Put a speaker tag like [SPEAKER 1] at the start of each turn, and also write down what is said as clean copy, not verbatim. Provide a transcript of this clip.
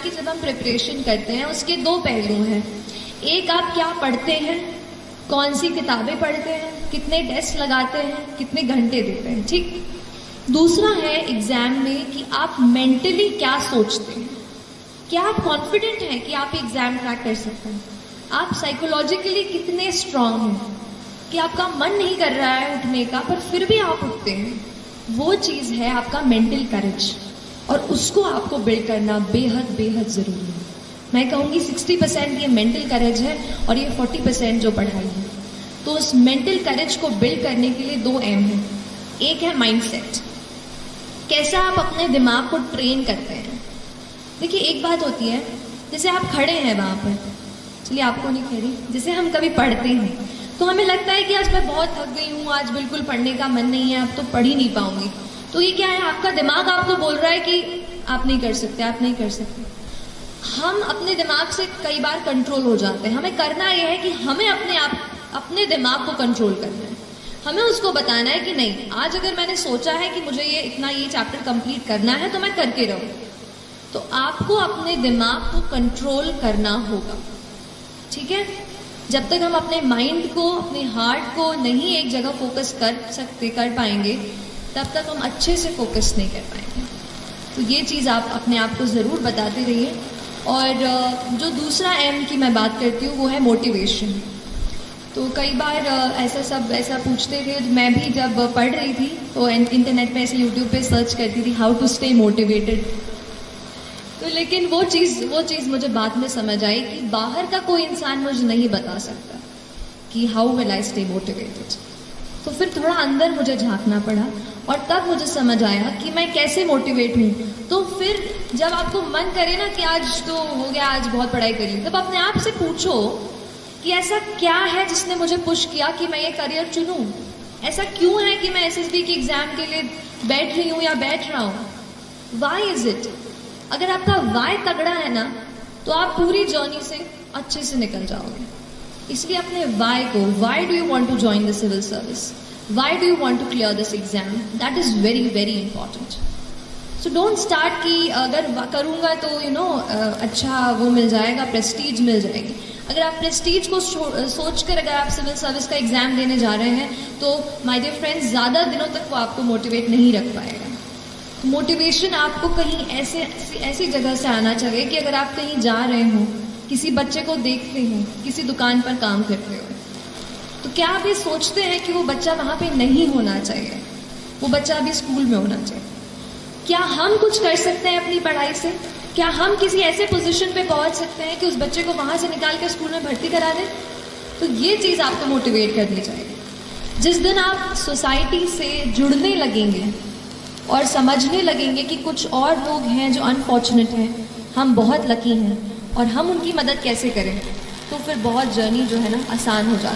[SPEAKER 1] की जब हम प्रिपरेशन करते हैं उसके दो पहलू हैं। एक, आप क्या पढ़ते हैं, कौन सी किताबें पढ़ते हैं, कितने टेस्ट लगाते हैं, कितने घंटे देते हैं, ठीक। दूसरा है एग्जाम में कि आप मेंटली क्या सोचते हैं। क्या आप कॉन्फिडेंट हैं कि आप एग्जाम क्रैक कर सकते हैं? आप साइकोलॉजिकली कितने स्ट्रांग हैं कि आपका मन नहीं कर रहा है उठने का पर फिर भी आप उठते हैं। वो चीज़ है आपका मेंटल करेज, और उसको आपको बिल्ड करना बेहद बेहद ज़रूरी है। मैं कहूँगी 60% ये मेंटल करेज है और ये 40% जो पढ़ाई है। तो उस मेंटल करेज को बिल्ड करने के लिए 2 एम है। एक है माइंडसेट, कैसा आप अपने दिमाग को ट्रेन करते हैं। देखिए एक बात होती है, जैसे आप खड़े हैं वहाँ पर, चलिए आपको नहीं कह रही, जैसे हम कभी पढ़ते हैं तो हमें लगता है कि आज मैं बहुत थक गई हूँ, आज बिल्कुल पढ़ने का मन नहीं है, अब तो पढ़ ही नहीं पाऊंगी। तो ये क्या है, आपका दिमाग आपको बोल रहा है कि आप नहीं कर सकते, आप नहीं कर सकते। हम अपने दिमाग से कई बार कंट्रोल हो जाते हैं। हमें करना यह है कि हमें अपने दिमाग को कंट्रोल करना है। हमें उसको बताना है कि नहीं, आज अगर मैंने सोचा है कि मुझे ये चैप्टर कंप्लीट करना है तो मैं करके रहूँ। तो आपको अपने दिमाग को कंट्रोल करना होगा, ठीक है। जब तक हम अपने माइंड को, अपने हार्ट को नहीं एक जगह फोकस कर पाएंगे, तब तक हम अच्छे से फोकस नहीं कर पाएंगे। तो ये चीज़ आप अपने आप को ज़रूर बताते रहिए। और जो दूसरा एम की मैं बात करती हूँ वो है मोटिवेशन। तो कई बार ऐसा पूछते थे, मैं भी जब पढ़ रही थी तो इंटरनेट पे ऐसे यूट्यूब पे सर्च करती थी हाउ टू स्टे मोटिवेटेड। तो लेकिन वो चीज़ मुझे बाद में समझ आई कि बाहर का कोई इंसान मुझे नहीं बता सकता कि how will I stay motivated. तो फिर थोड़ा अंदर मुझे झांकना पड़ा और तब मुझे समझ आया कि मैं कैसे मोटिवेट हूँ। तो फिर जब आपको मन करे ना कि आज तो हो गया, आज बहुत पढ़ाई कर ली, तब अपने आप से पूछो कि ऐसा क्या है जिसने मुझे पुश किया कि मैं ये करियर चुनूँ। ऐसा क्यों है कि मैं एसएसबी के एग्जाम के लिए बैठ रही हूँ या बैठ रहा हूँ। Why is it. अगर आपका वाई तगड़ा है ना तो आप पूरी जर्नी से अच्छे से निकल जाओगे। इसलिए अपने वाई को, why do you want to join the civil service, why do you want to clear this exam, that is very very important. So don't start कि अगर करूँगा तो अच्छा वो मिल जाएगा, प्रेस्टीज मिल जाएगी। अगर आप प्रेस्टीज को सोचकर अगर आप सिविल सर्विस का एग्जाम देने जा रहे हैं तो माय डियर फ्रेंड्स, ज़्यादा दिनों तक वो आपको मोटिवेट नहीं रख पाएगा। मोटिवेशन आपको कहीं ऐसी जगह से आना चाहिए कि अगर आप कहीं जा रहे हो, किसी बच्चे को देख रहे हो, किसी दुकान पर काम कर रहे हो, तो क्या आप ये सोचते हैं कि वो बच्चा वहाँ पे नहीं होना चाहिए, वो बच्चा अभी स्कूल में होना चाहिए। क्या हम कुछ कर सकते हैं अपनी पढ़ाई से? क्या हम किसी ऐसे पोजीशन पे पहुँच सकते हैं कि उस बच्चे को वहाँ से निकाल कर स्कूल में भर्ती करा दें? तो ये चीज़ आपको मोटिवेट करनी चाहिए। जिस दिन आप सोसाइटी से जुड़ने लगेंगे और समझने लगेंगे कि कुछ और लोग हैं जो अनफॉर्चुनेट हैं, हम बहुत लकी हैं और हम उनकी मदद कैसे करें, तो फिर बहुत जर्नी जो है ना आसान हो जाती है।